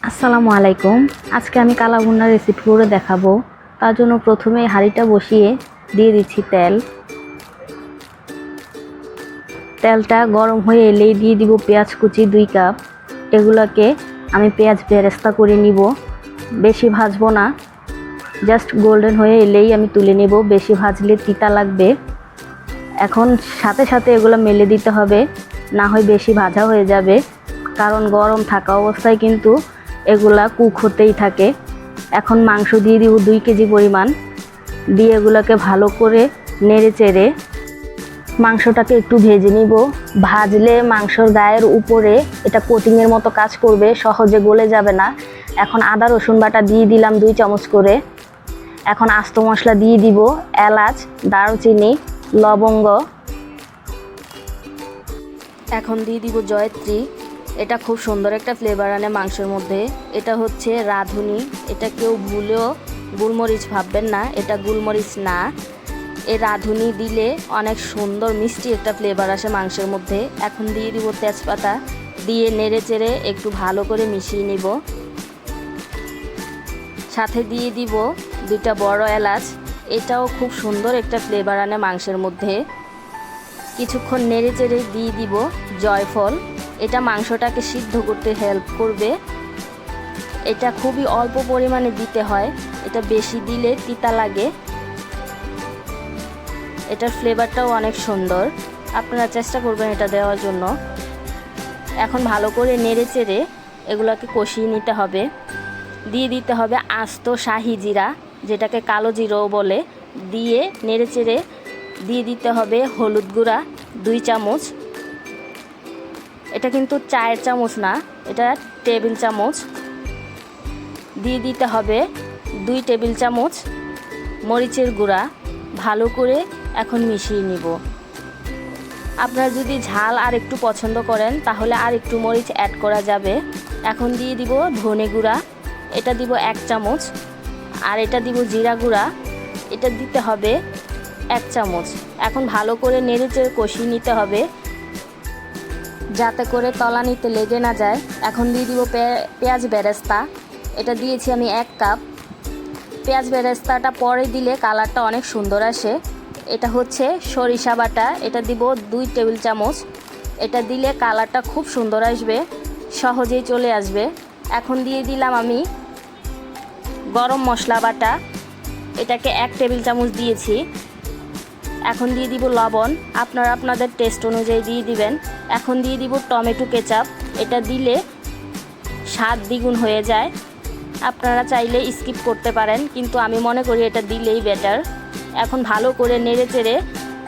আসসালামু আলাইকুম। আজকে আমি কালা ভুনার রেসিপি করে দেখাবো। তার জন্য প্রথমে হাঁড়িটা বসিয়ে দিয়ে দিচ্ছি তেল। তেলটা গরম হয়ে এলেই দিয়ে দিব পেঁয়াজ কুচি 2 কাপ। এগুলোকে আমি পেঁয়াজ বেরেস্তা করে নিব। বেশি ভাজবো না, জাস্ট গোল্ডেন হয়ে এলেই আমি তুলে নেব, বেশি ভাজলে তিতা লাগবে। এখন সাথে সাথে এগুলো মেলে দিতে হবে, না হয় বেশি ভাজা হয়ে যাবে, কারণ গরম থাকা অবস্থায় কিন্তু এগুলা কুক হতেই থাকে। এখন মাংস দিয়ে দিব 2 কেজি পরিমাণ, দিয়ে এগুলোকে ভালো করে নেড়ে চেড়ে মাংসটাকে একটু ভেজে নিব। ভাজলে মাংসর গায়ের উপরে এটা কোটিংয়ের মতো কাজ করবে, সহজে গলে যাবে না। এখন আদা রসুন বাটা দিয়ে দিলাম 2 চামচ করে। এখন আস্ত মশলা দিয়ে দিব এলাচ, দারুচিনি, লবঙ্গ। এখন দিয়ে দিব জয়ত্রী। এটা খুব সুন্দর একটা ফ্লেভার আনে মাংসের মধ্যে। এটা হচ্ছে রাঁধুনি, এটা কেউ ভুলেও গোলমরিচ ভাববেন না, এটা গোলমরিচ না। এই রাঁধুনি দিলে অনেক সুন্দর মিষ্টি একটা ফ্লেভার আসে মাংসের মধ্যে। এখন দিয়ে দিব তেজপাতা, দিয়ে নেড়ে চেড়ে একটু ভালো করে মিশিয়ে নিব। সাথে দিয়ে দিব 2টা বড় এলাচ, এটাও খুব সুন্দর একটা ফ্লেভার আনে মাংসের মধ্যে। কিছুক্ষণ নেড়ে চেড়ে দিয়ে দিব জয়ফল, এটা মাংসটাকে সিদ্ধ করতে হেল্প করবে। এটা খুবই অল্প পরিমাণে দিতে হয়, এটা বেশি দিলে তিতা লাগে। এটার ফ্লেভারটাও অনেক সুন্দর, আপনারা চেষ্টা করবেন এটা দেওয়ার জন্য। এখন ভালো করে নেড়ে চেড়ে এগুলোকে কষিয়ে নিতে হবে। দিয়ে দিতে হবে আস্ত শাহি জিরা, যেটাকে কালো জিরাও বলে, দিয়ে নেড়ে চেড়ে দিয়ে দিতে হবে হলুদ গুঁড়া 2 চামচ। এটা কিন্তু চায়ের চামচ না, এটা টেবিল চামচ। দিয়ে দিতে হবে 2 টেবিল চামচ মরিচের গুঁড়া। ভালো করে এখন মিশিয়ে নিব। আপনারা যদি ঝাল আর একটু পছন্দ করেন তাহলে আর একটু মরিচ অ্যাড করা যাবে। এখন দিয়ে দিব ধনে গুঁড়া, এটা দিব 1 চামচ। আর এটা দিব জিরা গুঁড়া, এটা দিতে হবে 1 চামচ। এখন ভালো করে নেড়েচেড়ে কষিয়ে নিতে হবে, যাতে করে তলানিতে লেগে না যায়। এখন দিয়ে দিব পেঁয়াজ বেরেস্তা, এটা দিয়েছি আমি 1 কাপ। পেঁয়াজ বেরেস্তাটা পরে দিলে কালারটা অনেক সুন্দর আসে। এটা হচ্ছে সরিষা বাটা, এটা দিব 2 টেবিল চামচ। এটা দিলে কালারটা খুব সুন্দর আসবে, সহজেই চলে আসবে। এখন দিয়ে দিলাম আমি গরম মশলা বাটা, এটাকে 1 টেবিল চামচ দিয়েছি। এখন দিয়ে দিব লবণ, আপনারা আপনাদের টেস্ট অনুযায়ী দিয়ে দিবেন। এখন দিয়ে দিব টমেটো কেচাপ, এটা দিলে স্বাদ দ্বিগুণ হয়ে যায়। আপনারা চাইলে স্কিপ করতে পারেন, কিন্তু আমি মনে করি এটা দিলেই বেটার। এখন ভালো করে নেড়ে চেড়ে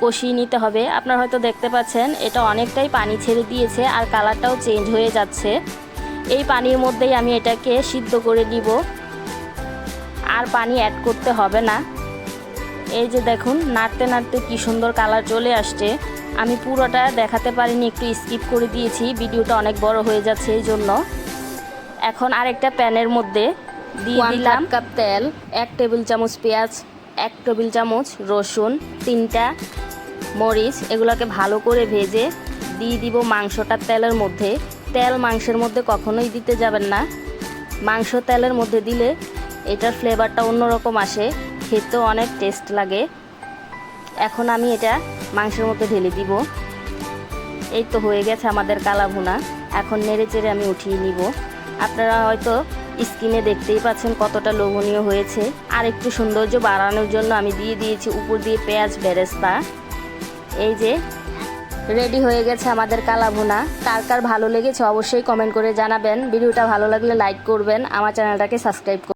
কষিয়ে নিতে হবে। আপনারা হয়তো দেখতে পাচ্ছেন এটা অনেকটাই পানি ছেড়ে দিয়েছে আর কালারটাও চেঞ্জ হয়ে যাচ্ছে। এই পানির মধ্যেই আমি এটাকে সিদ্ধ করে দিব, আর পানি অ্যাড করতে হবে না। এই যে দেখুন, নাড়তে নাড়তে কি সুন্দর কালার চলে আসছে। আমি পুরোটা দেখাতে পারিনি, একটু স্কিপ করে দিয়েছি, ভিডিওটা অনেক বড় হয়ে যাচ্ছে এই জন্য। এখন আরেকটা প্যানের মধ্যে দিয়ে দিলাম 1 কাপ তেল, 1 টেবিল চামচ পেঁয়াজ, 1 টেবিল চামচ রসুন, 3টা মরিচ। এগুলোকে ভালো করে ভেজে দিয়ে দিব মাংসটা তেলের মধ্যে। তেল মাংসের মধ্যে কখনোই দিতে যাবেন না, মাংস তেলের মধ্যে দিলে এটার ফ্লেভারটা অন্যরকম আসে, খেতেও অনেক টেস্ট লাগে। এখন আমি এটা মাংসের মধ্যে ঢেলে দিব। এই তো হয়ে গেছে আমাদের কালা ভুনা। এখন নেড়ে চেড়ে আমি উঠিয়ে নিব। আপনারা হয়তো স্কিনে দেখতেই পাচ্ছেন কতটা লোভনীয় হয়েছে। আর একটু সৌন্দর্য বাড়ানোর জন্য আমি দিয়ে দিয়েছি উপর দিয়ে পেঁয়াজ বেরেস্তা। এই যে রেডি হয়ে গেছে আমাদের কালা ভুনা। কার কার ভালো লেগেছে অবশ্যই কমেন্ট করে জানাবেন। ভিডিওটা ভালো লাগলে লাইক করবেন, আমার চ্যানেলটাকে সাবস্ক্রাইব করবেন।